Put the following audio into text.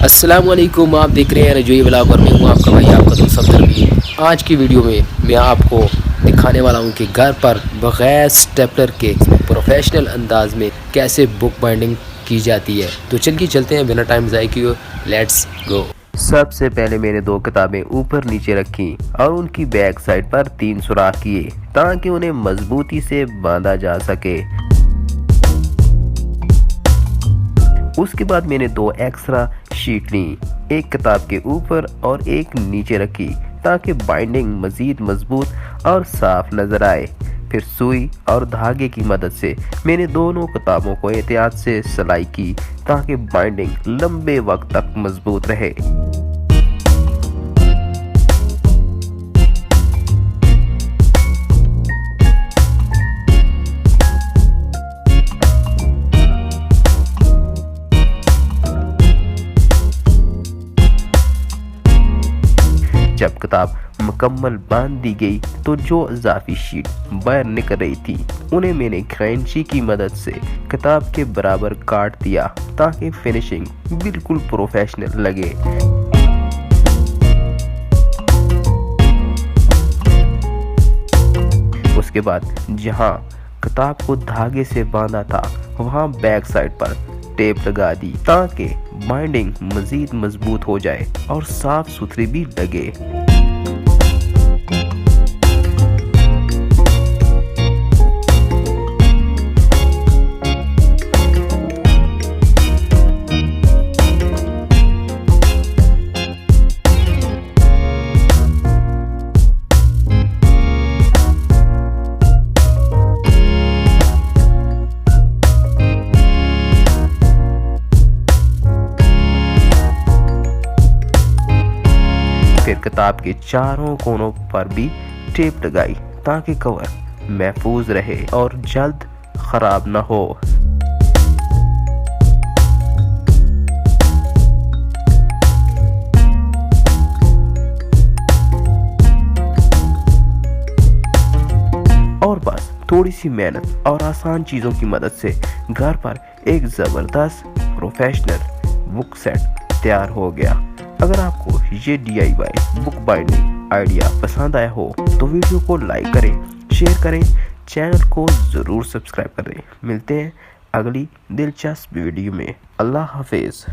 अस्सलामुअलैकुम, आप देख रहे हैं रजोई व्लॉग और मैं हूँ आपका भाई, आपका दोस्त अब्दुल रहीम। आज की वीडियो में मैं आपको दिखाने वाला हूँ कि घर पर बगैर स्टेपलर के प्रोफेशनल अंदाज में कैसे बुक बाइंडिंग की जाती है। तो चलिए चलते हैं बिना टाइम ज़ाय किए, लेट्स गो। सबसे पहले मैंने 2 किताबें ऊपर नीचे रखी और उनकी बैक साइड पर 3 सुराख किए ताकि उन्हें मजबूती से बांधा जा सके। उसके बाद मैंने 2 एक्स्ट्रा शीट ली, एक किताब के ऊपर और एक नीचे रखी ताकि बाइंडिंग मज़ीद मजबूत और साफ नज़र आए। फिर सुई और धागे की मदद से मैंने दोनों किताबों को एहतियात से सिलाई की ताकि बाइंडिंग लंबे वक्त तक मजबूत रहे। जब किताब मुकम्मल बांध दी गई तो जो इजाफी शीट बाहर निकल रही थी उन्हें मैंने कैंची की मदद से किताब के बराबर काट दिया ताकि फिनिशिंग बिल्कुल प्रोफेशनल लगे। उसके बाद जहां किताब को धागे से बांधा था वहां बैक साइड पर टेप लगा दी ताकि बाइंडिंग मजीद मजबूत हो जाए और साफ सुथरी भी लगे। फिर किताब के चारों कोनों पर भी टेप लगाई ताकि कवर महफूज रहे और जल्द खराब न हो। और बस थोड़ी सी मेहनत और आसान चीजों की मदद से घर पर एक जबरदस्त प्रोफेशनल बुक सेट तैयार हो गया। अगर आपको ये DIY बुक बाइंडिंग आइडिया पसंद आया हो तो वीडियो को लाइक करें, शेयर करें, चैनल को ज़रूर सब्सक्राइब करें। मिलते हैं अगली दिलचस्प वीडियो में। अल्लाह हाफिज़।